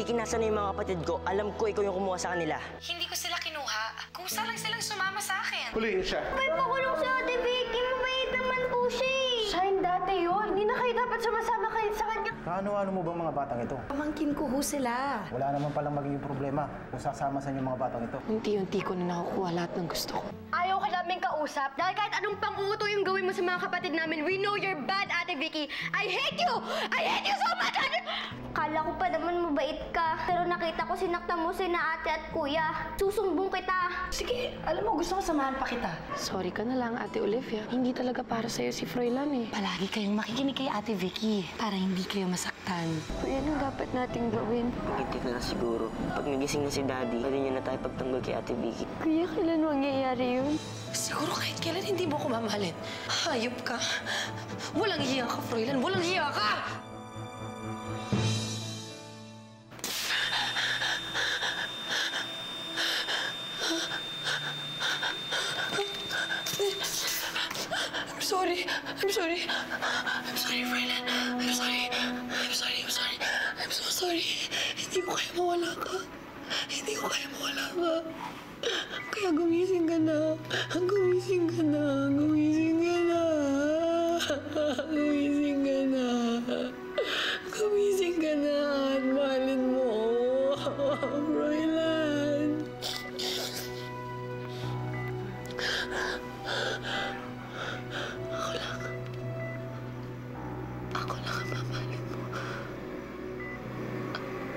Vicky, nasa na yung mga kapatid ko? Alam ko ikaw yung kumuha sa kanila. Hindi ko sila kinuha. Kusa lang silang sumama sa akin. Huliin siya. May pakulong si Ate Vicky. Mabait naman po siya eh. Shine, dati yun. Hindi na kayo dapat sumasama kayo sa kanya. Kaano-ano mo bang mga batang ito? Pamangkin ko ho sila. Wala naman palang magiging problema kung sasama sa inyo mga batang ito. Unti-unti ko na nakukuha lahat ng gusto ko. Ayaw ka namin kausap dahil kahit anong pang-uuto yung gawin mo sa mga kapatid namin, we know you're bad, Ate Vicky. I hate you! I hate you so much! Kala ko pa naman mabait ka. Pero nakita ko sinakta mo sina ate at kuya. Susumbong kita. Sige, alam mo, gusto ko samahan pa kita. Sorry ka na lang, Ate Olivia. Hindi talaga para sa'yo si Froilan eh. Palagi kayong makikinig kay Ate Vicky para hindi kayo masaktan. Kuya, anong dapat nating gawin? Magintay ka na siguro. Pag nagising na si Daddy, pwede niya na tayo pagtanggol kay Ate Vicky. Kuya, kailan mangyayari yun? Siguro kahit kailan hindi mo ko mamahalin. Hayop ka. Walang hiya ka, Froilan. Walang hiya ka! I'm sorry. I'm sorry. I'm sorry, Froilan. I'm sorry. I'm sorry. I'm sorry. I'm so sorry. Hindi ko kaya mawala ka. Hindi ko kaya mawala ka. Kaya gumising ka na. Gumising ka na. Gumising ka na. Gumising ka na. Gumising ka na. At mahalin mo. Froilan. Ako lang ang mamahalin mo.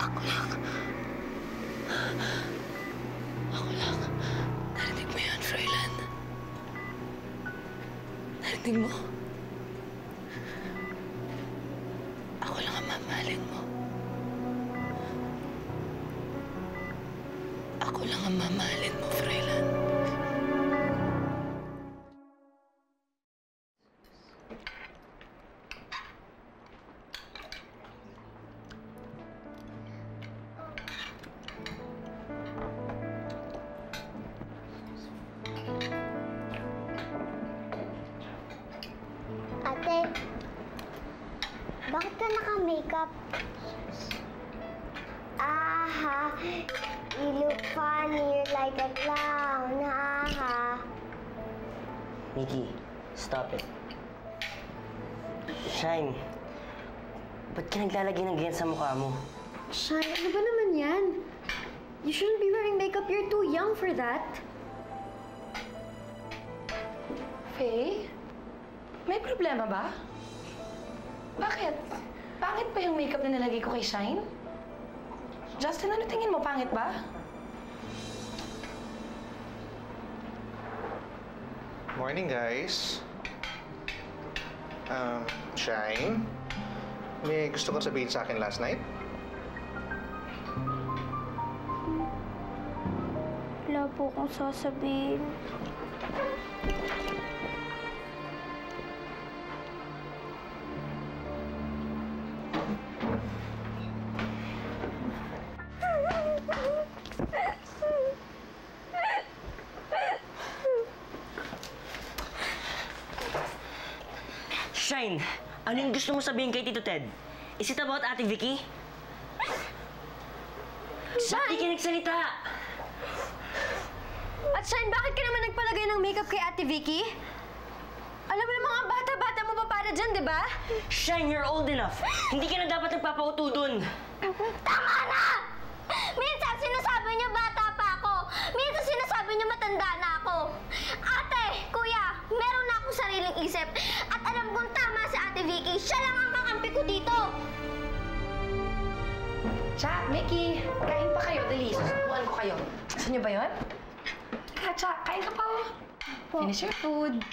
Ako lang. Ako lang. Narinig mo yan, Froilan? Narinig mo? Ako lang ang mamahalin mo. Ako lang ang mamahalin mo, Froilan. Ate, bakit ka naka-makeup? Aha, you look funny. You're like a clown. Aha. Vicky, stop it. Shine, ba't ka naglalagay ng ganyan sa mukha mo? Shine, ano ba naman yan? You shouldn't be wearing makeup. You're too young for that. Faye? May problema ba? Bakit? Pangit pa yung makeup na nilagay ko kay Shine? Justin, ano tingin mo? Pangit ba? Morning, guys. Shine? May gusto ka sabihin sa akin last night? Wala po akong sasabihin. Shine, ano yung gusto mo sabihin kay Tito Ted? Is it about Ate Vicky? Ba't di ka nagsalita? At Shine, bakit ka naman nagpalagay ng makeup kay Ate Vicky? Alam mo na mga bata-bata mo pa para dyan, di ba? Shine, you're old enough. Hindi ka na dapat nagpapauto dun. Tama na! Minsan sinasabi niyo bata pa ako. Minsan sinasabi niyo matanda na ako. Ate, kuya, meron na akong sariling isip. At alam kong tama si Ate Vicky. Siya lang ang kakampi ko dito. Cha, Mickey, kain pa kayo. Dali, susubuan ko kayo. Gusto niyo ba yun? Teka, Cha, kain ka pa, oh. Finish your food.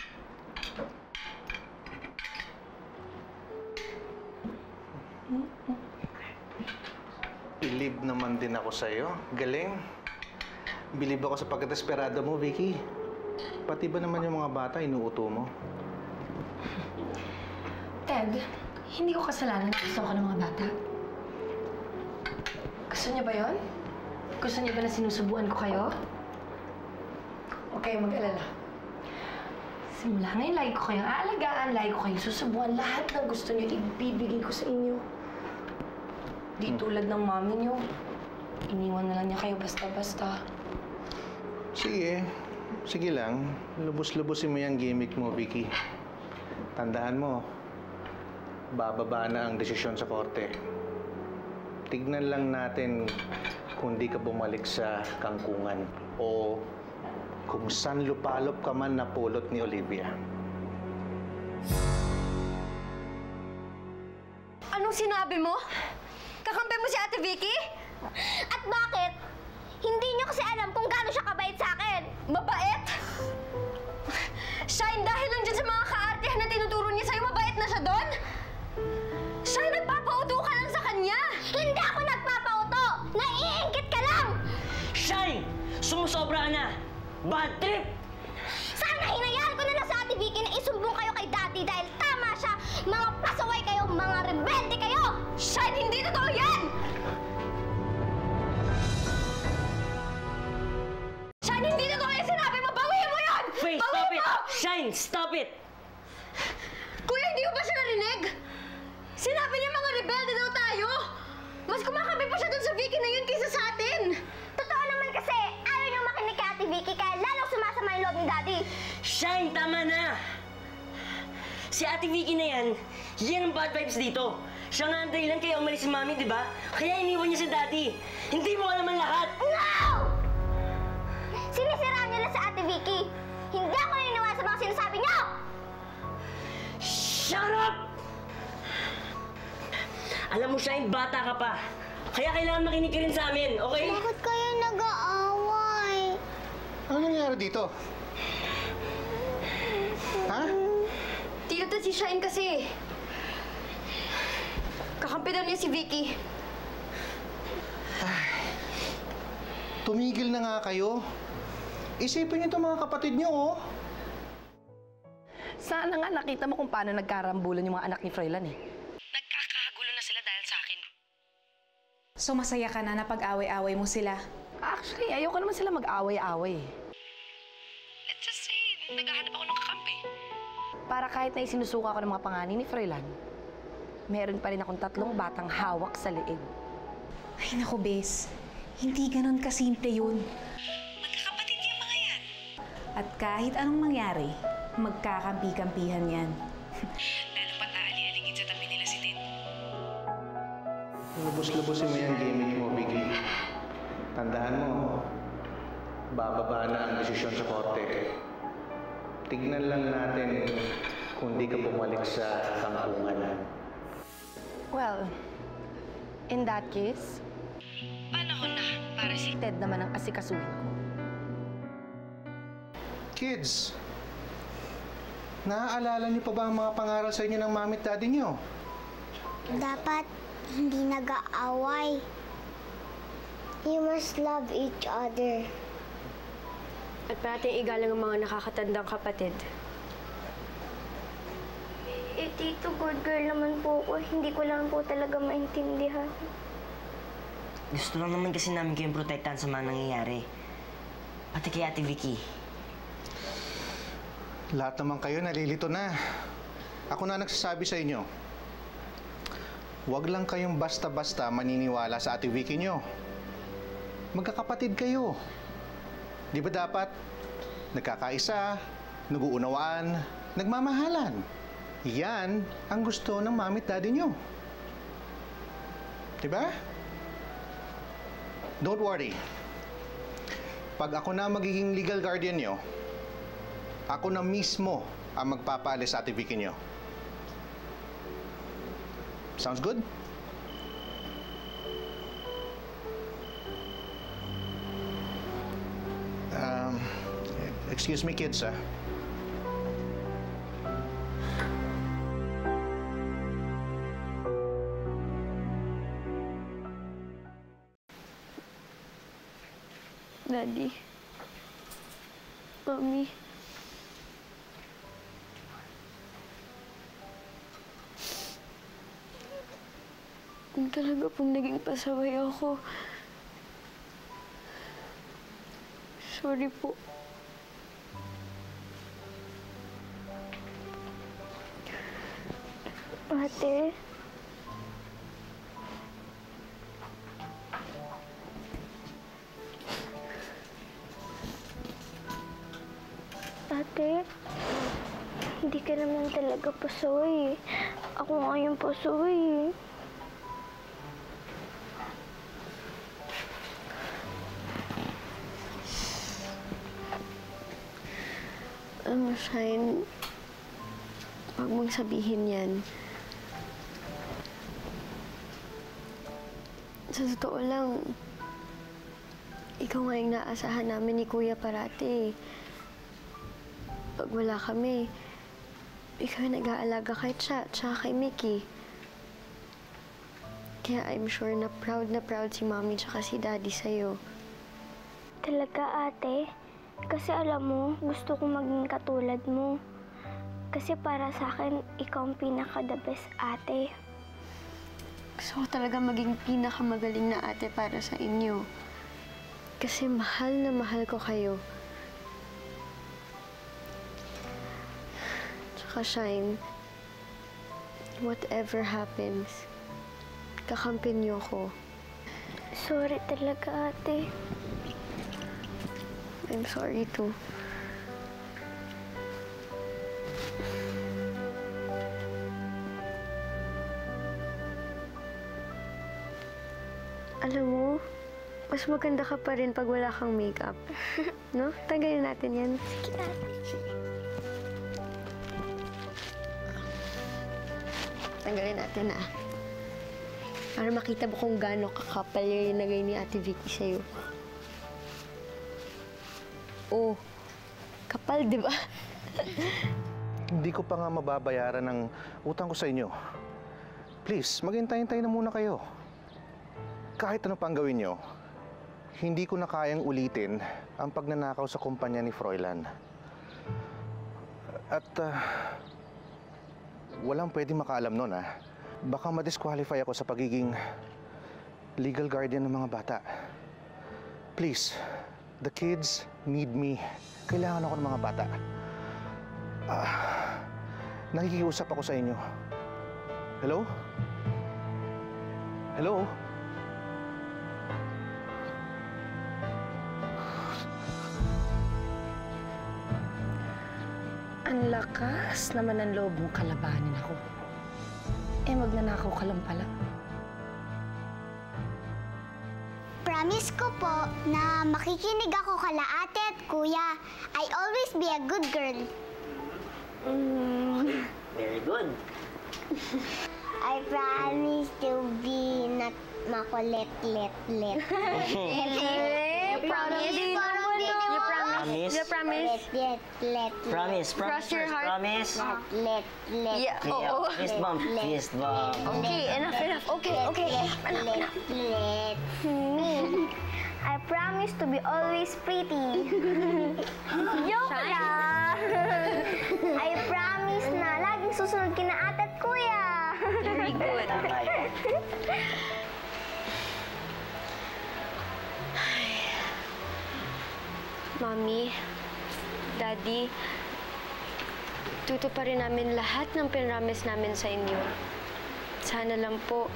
Believe naman din ako sa'yo. Galing. Believe ako sa pagkadesperado mo, Vicky. Pati ba naman yung mga bata inuuto mo? Ted, hindi ko kasalanan na gusto ko ng mga bata. Gusto niyo ba yun? Gusto niyo ba na sinusubuan ko kayo? Huwag kayong mag-alala. Simula ngayon, lagi ko kayong aalagaan, lagi ko kayong susubuan. Lahat ng gusto niyo, ibibigay ko sa inyo. Di tulad ng mami niyo. iniwan na lang niya kayo basta-basta. Sige. Sige lang. Lubos-lubosin mo yung gimmick mo, Vicky. Tandaan mo, bababa na ang desisyon sa korte. Tignan lang natin kung di ka bumalik sa kangkungan o kung saan lupalop ka man napulot ni Olivia. Anong sinabi mo? Kakampi mo si Ate Vicky? At bakit? Hindi niyo kasi alam kung gaano siya kabait sa akin. Mabait? Shine, dahil lang dyan sa mga kaartihan na tinuturo niya sa'yo, mabait na siya doon? Shine, nagpapauto ka lang sa kanya! Hindi ako nagpapauto! Naiingkit ka lang! Shine! Sumusobra ka na! Bad trip! Sana hinayaan ko na lang sa Ate Vicky na isumbong kayo kay Daddy dahil tama siya! Mga pasaway kayo, mga rebelde kayo! Shine, hindi totoo yan! Shine, hindi totoo yung sinabi mo! Bawiin mo yun! Faye, Bawiin stop it! mo! Shine, stop it! Kuya, hindi mo ba siya narinig? Sinabi niya mga rebelde daw tayo! Mas kumakabi pa siya dun sa Vicky na yun kaysa sa atin! Totoo naman kasi, ayaw niyong makinig kay Ate Vicky kaya lalong sumasama yung loob ni Daddy! Shine, tama na! Si Ate Vicky na yan ang bad vibes dito. Siya nga ang dahilan kaya umalis si Mami, di ba? Kaya iniwan niya si Daddy. Hindi mo alam ang lahat! No! Sinisiraan niyo na sa Ate Vicky! Hindi ako naniniwala sa mga sinasabi niyo! Shut up! Alam mo, Shine, bata ka pa. Kaya kailangan makinig ka rin sa amin, okay? Bakit kayo nag-aaway? Ano nangyari dito? Ha? Tito Ted, si Shine kasi. Kakampi daw niya si Vicky. Tumigil na nga kayo. Isipin niyo itong mga kapatid niyo, oh. Sana nga nakita mo kung paano nagkarambulan yung mga anak ni Froilan eh. Nagkakagulo na sila dahil sa akin. So masaya ka na napag-away-away mo sila? Actually, ayoko naman sila mag-away-away. Let's just say, naghahanap ako ng kakampi. Para kahit na isinusuka ko ng mga panganin ni Froilan, meron pa rin akong 3 batang hawak sa leeg. Ay naku, Bes. Hindi ganon kasimple yun. Magkakapatid yung mga yan. At kahit anong mangyari, magkakampi-kampihan yan. Lalo pat aali-aligid sa tabi nila si Ted. Lubos-lubosin mo yung gimmick mo, Vicky. Tandaan mo, bababa na ang desisyon sa korte. Tignan lang natin kung di ka bumalik sa kangkungan. Well, in that case, Panahon na para si Ted naman ang asikasuhin ko. Kids, naaalala niyo pa ba ang mga pangaral sa inyo ng mami at daddy niyo? Dapat hindi nag-aaway. You must love each other. At parating igalang ang mga nakakatandang kapatid. Tito, good girl naman po ako. Hindi ko lang po talaga maintindihan. Gusto lang naman kasi namin kayong protektahan sa mga nangyayari. Pati kay Ate Vicky. Lahat naman kayo nalilito na. Ako na nagsasabi sa inyo. Huwag lang kayong basta-basta maniniwala sa Ate Vicky nyo. Magkakapatid kayo. Di ba dapat nagkakaisa, nag-uunawaan, nagmamahalan? Yan ang gusto ng mami at daddy nyo. Di ba? Don't worry. Pag ako na magiging legal guardian nyo, ako na mismo ang magpapaalis sa Ate Vicky nyo. Sounds good? Excuse me, kids, ah. Daddy. Mami. Kung talaga pong naging pasaway ako. Sorry po. Ate? ate. Hindi ka naman talaga pasaway. Ako nga yung pasaway. Shine, huwag mong sabihin yan. Sa totoo lang, ikaw nga yung naasahan namin ni Kuya parati. Pag wala kami, ikaw yung nag-aalaga kay Cha, tsaka kay Mickey. Kaya I'm sure na proud si Mommy tsaka si Daddy sa'yo. Talaga, ate? Kasi alam mo, gusto kong maging katulad mo. Kasi para sa akin, ikaw ang pinaka-the best ate. Gusto ko talaga maging pinakamagaling na ate para sa inyo. Kasi mahal na mahal ko kayo. Tsaka Shine, whatever happens, kakampi niyo ko. Sorry talaga, ate. I'm sorry too. Alam mo, mas maganda ka pa rin pag wala kang makeup. No? Tanggalin natin yan. Tanggalin natin na. Para makita mo kung gaano kakapal yung nilagay ni Ate Vicky sa'yo. Oh, kapal, di ba? Hindi ko pa nga mababayaran ng utang ko sa inyo. Please, maghintay-hintay na muna kayo. Kahit ano pang gawin nyo, hindi ko na kayang ulitin ang pagnanakaw sa kumpanya ni Froilan. At walang pwede makaalam nun, ha? Baka ma-disqualify ako sa pagiging legal guardian ng mga bata. Please, the kids need me. Kailangan ako ng mga bata. Nakikiusap ako sa inyo. Hello? Hello? Ang lakas naman ng loob mong kalabanin ako. Eh, magnanakaw ka lang pala. Promise ko po na makikinig ako kala ate at kuya. I always be a good girl. Very good. I promise to be not makulit. You promise? You promise? Promise. Cross your heart. Promise. Yeah, oo. Fist bump. Fist bump. Okay, enough. Okay. I promise to be always pretty. Joke lang. I promise na laging susunod kina ate at kuya. Very good. Tama yun. Mommy, Daddy, tutuparin namin lahat ng pinramis namin sa inyo. Sana lang po,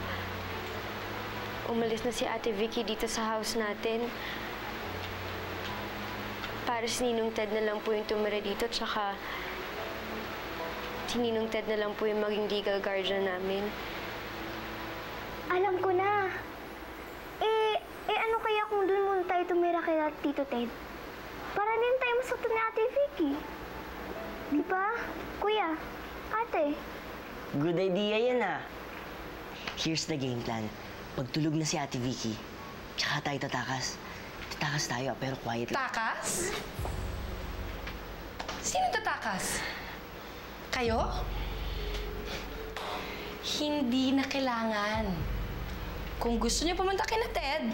umalis na si Ate Vicky dito sa house natin. Para si Ninong Ted na lang po yung tumira dito, tsaka si Ninong Ted na lang po yung maging legal guardian namin. Alam ko na. Ano kaya kung doon muna tayo tumira kay Tito Ted? Para din tayo masaktan ni Ate Vicky. Di ba? Kuya, ate. Good idea yan, Here's the game plan. Pagtulog na si Ate Vicky, tsaka tayo tatakas. Tatakas tayo, pero quiet lang. Takas? Sino tatakas? Kayo? Hindi na kailangan. Kung gusto niyo pumunta kina Ted,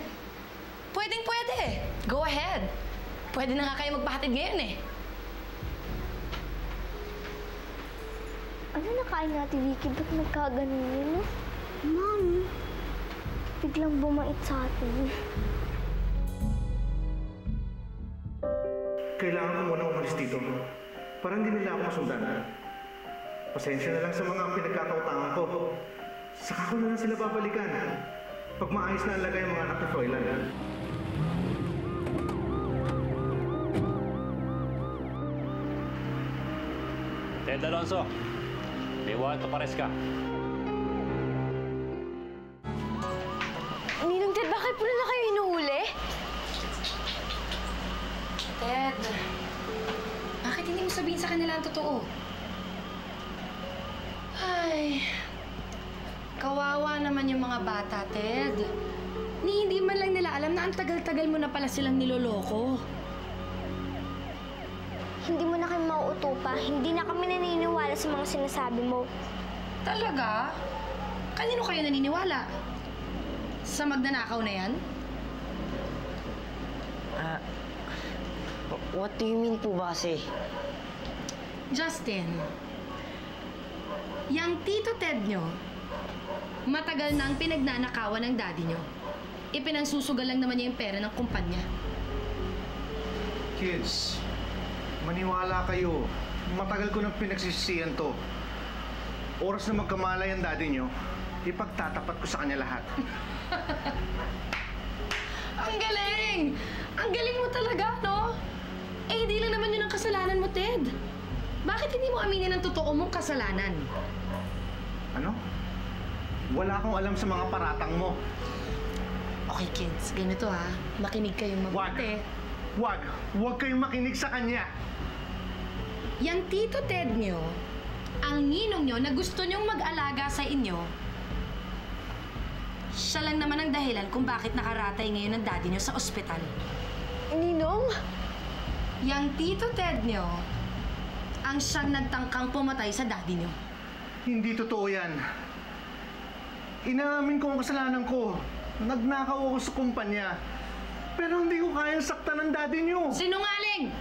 pwedeng-pwede. Go ahead. Pwede na nga kayo magpahatid ngayon, Ano nakain na Ate Vicky? Ba't nagkaganon yun, no? Mami, biglang bumait sa atin. Kailangan ko muna umalis dito. Para hindi nila ako masundan. Pasensya na lang sa mga pinagkakautangan ko. Saka ko na lang sila babalikan. Pag maayos na ang lagay ang mga anak ni Froilan. Ted Alonso, may warrant of arrest ka. Ninong Ted, bakit po na kayo inuuli? Ted, bakit hindi mo sabihin sa kanila ang totoo? Ay, kawawa naman yung mga bata, Ted. Hindi man lang nila alam na ang tagal-tagal mo na pala silang niloloko. Hindi mo na kami mauuto pa. Hindi na kami naniniwala sa mga sinasabi mo. Talaga? Kanino kayo naniniwala? Sa magnanakaw na yan? What do you mean po ba kasi? Justin, yang Tito Ted nyo, matagal na ang pinagnanakawan ng daddy nyo. Ipinansusugal lang naman niya yung pera ng kumpanya. Kids, maniwala kayo. Matagal ko nang pinagsisisihan to. Oras na magkamalay ang daddy nyo, ipagtatapat ko sa kanya lahat. Ang galing! Ang galing mo talaga, no? Eh, hindi lang naman yun ang kasalanan mo, Ted. Bakit hindi mo aminin ang totoo mong kasalanan? Ano? Wala akong alam sa mga paratang mo. Okay, kids. Ganito, ha? Makinig kayong mabuti. Huwag kayong makinig sa kanya. Yang Tito Ted nyo, ang ninong nyo na gusto nyong mag-alaga sa inyo, siya lang naman ang dahilan kung bakit nakaratay ngayon ang daddy nyo sa ospital. Ninong? Yang Tito Ted nyo, ang siyang nagtangkang pumatay sa daddy nyo. Hindi totoo yan. Inaamin ko ang kasalanan ko. Nagnakaw ako sa kumpanya. Pero hindi ko kayang saktan ng daddy niyo. Sinungaling!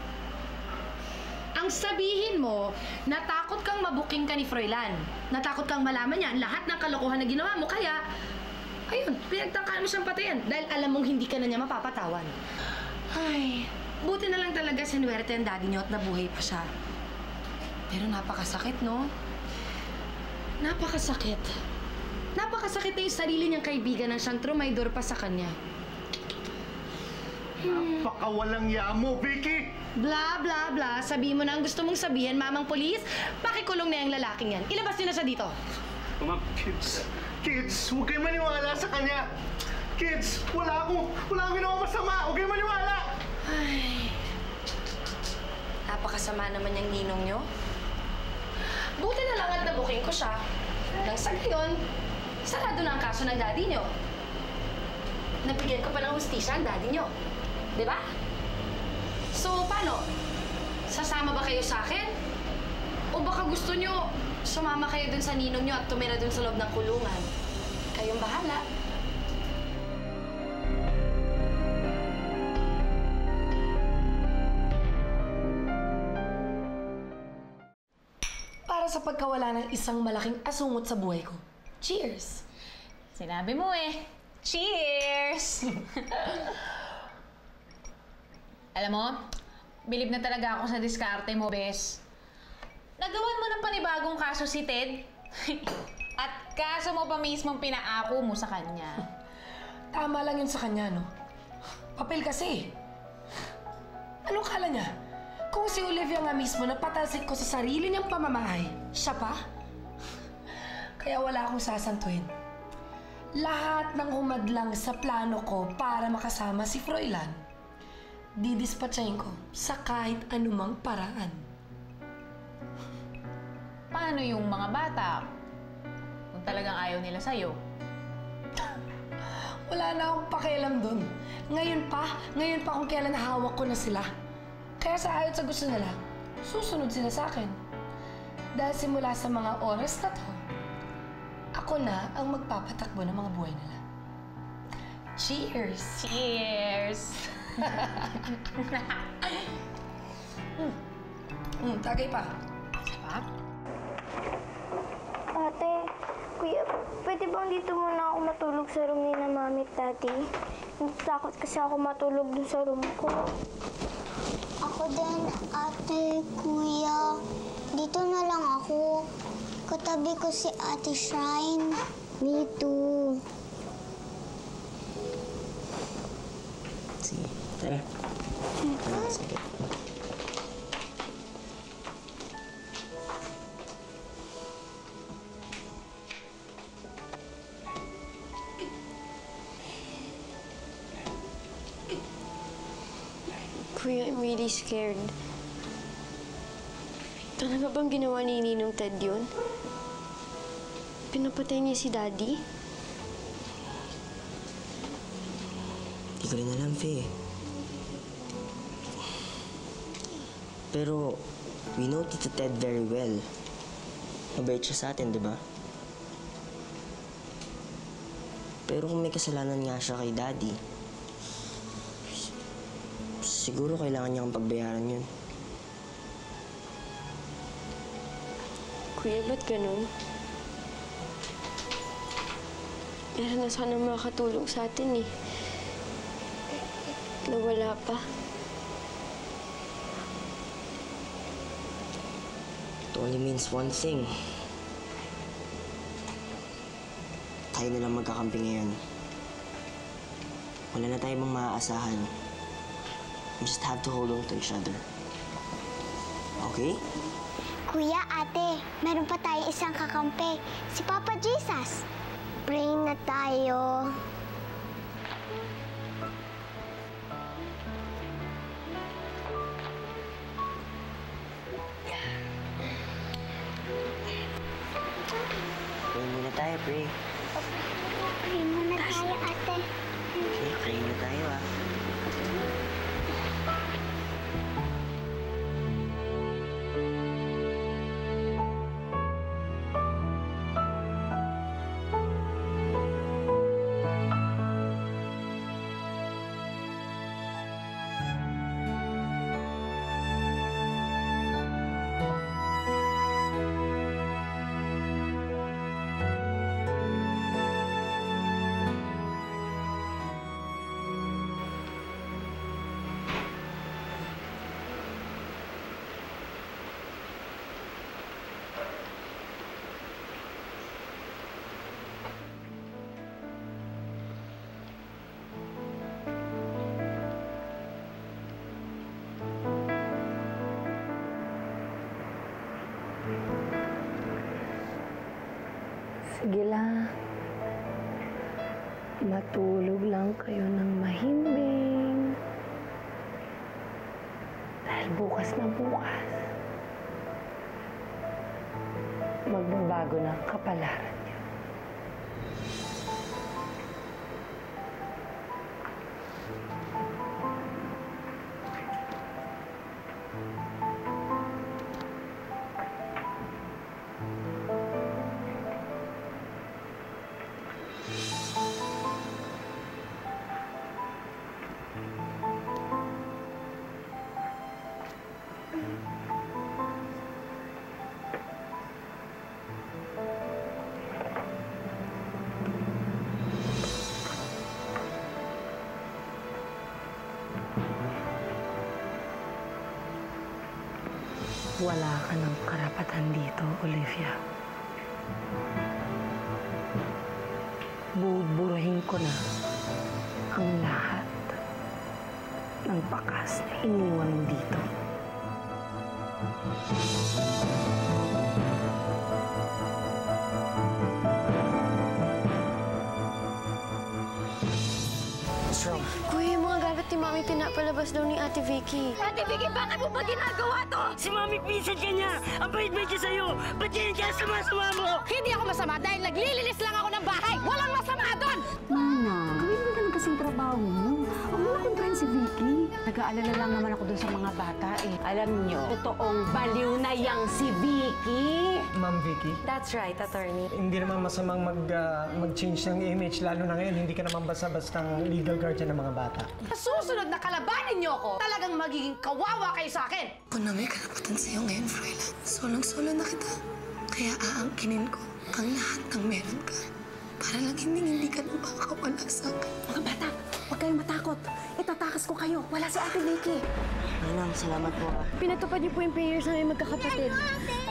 Ang sabihin mo, natakot kang mabuking ka ni Froilan. Natakot kang malaman niya ang lahat ng kalokohan na ginawa mo. Kaya, ayun, pinagtangkaan mo siyang patayan dahil alam mong hindi ka na niya mapapatawan. Ay, buti na lang talaga sinuwerte ang daddy niyo at nabuhay pa siya. Pero napakasakit, no? Napakasakit. Napakasakit na yung sarili niyang kaibigan na siyang trumaydor pa sa kanya. Napakawalang yamo, Vicky! Bla, bla, bla. Sabihin mo na ang gusto mong sabihin, mamang polis. Pakikulong na yung lalaking yan. Ilabas niyo na siya dito. Kids, huwag kayong maniwala sa kanya. Kids, wala akong ginawa masama. Huwag kayong maniwala. Ay, napakasama naman yung ninong nyo. Buti na lang at nabuking ko siya. Nang sa gayon, sarado na ang kaso ng daddy nyo. Nabigyan ko pa ng hustisya ang daddy nyo. Di ba? So, paano? Sasama ba kayo sa akin? O baka gusto nyo sumama kayo dun sa ninong nyo at tumira dun sa loob ng kulungan? Kayong bahala. Para sa pagkawala ng isang malaking asungot sa buhay ko. Cheers! Sinabi mo eh. Cheers! Alam mo, bilib na talaga ako sa diskarte mo, Bes. Nagawan mo ng panibagong kaso si Ted. At kaso mo pa mismong pinaako mo sa kanya. Tama lang yun sa kanya, no? Papel kasi. Anong kala niya? Kung si Olivia nga mismo nagpatalsik ko sa sarili niyang pamamahay, siya pa? Kaya wala akong sasantuin. Lahat ng humadlang sa plano ko para makasama si Froilan, didispatchahin ko sa kahit anumang paraan. Paano yung mga bata? Kung talagang ayaw nila sa'yo. Wala na akong pakialam dun. Ngayon pa kung kailan hawak ko na sila. Kaya sa ayon sa gusto nila, susunod sila sa akin. Dahil simula sa mga oras na to, ako na ang magpapatakbo ng mga buhay nila. Cheers! Cheers! Tagay pa. Sarap? Ate, kuya, pwede bang dito muna ako matulog sa room ni na mami at daddy? Takot kasi ako matulog dun sa room ko. Ako din, ate, kuya. Dito na lang ako. Katabi ko si Ate Shrine. Me too. Sige, tara. Sige. Kuya, I'm really scared. Talaga bang ginawa ni Ninong Ted yun? Pinapatay niya si Daddy? Hindi ko rin alam, Faye. Pero, we know Tito Ted very well. Mabait siya sa atin, di ba? Pero kung may kasalanan nga siya kay Daddy, siguro kailangan niyang pagbayaran yun. Kuya, ba't ganun? Meron na sana makakatulong sa atin eh. Nawala pa. It only means one thing. Tayo na lang magkakampi ngayon. Wala na tayong maaasahan. We just have to hold on to each other. Okay? Kuya, ate, meron pa tayong isang kakampi. Si Papa Jesus. Pray na tayo. Pray muna tayo, pray. Pray muna tayo, ate. Okay, pray muna tayo, ah. Sige lang. Matulog lang kayo ng mahimbing. Dahil bukas na bukas, magbabago na ang kapalaran niyo. Wala ka ng karapatan dito, Olivia. Buburahin ko na ang lahat ng bakas na iniwan mo dito. What's wrong? Kuya, yung mga gamit ni Mami pinapalabas daw ni Ate Vicky. Ate Vicky, bakit mo ba ginagawa to? Si Mami pinsan ka niya! Ang bait-bait niya sa'yo! Ba't ganyan ka sama-sama mo? Hindi ako masama dahil naglilinis lang ako ng bahay. Walang masama doon! Mana, gawin mo ganun kasing trabaho mo. Huwag mo na kontrahin si Vicky. Nag-aalala lang naman ako dun sa mga bata eh. Alam nyo, totoong baliw na yang si Vicky. Ma'am Vicky, That's right, attorney. hindi naman masamang mag-change ng image, lalo na ngayon, hindi ka naman basta-bastang legal guardian ng mga bata. Sa susunod na kalabanin niyo ako, talagang magiging kawawa kayo sa akin. Ako na may karapatan sa'yo ngayon, Froilan. Solong-solo na kita. Kaya aangkinin ko ang lahat ng meron ka. Para lang hindi ka na makakawala sa akin. Mga bata, huwag kayong matakot. Itatakas ko kayo. Wala si Ate Vicky. Manang, salamat po, ah. Pinatupad niyo po yung prayers namin magkakapatid. Ate!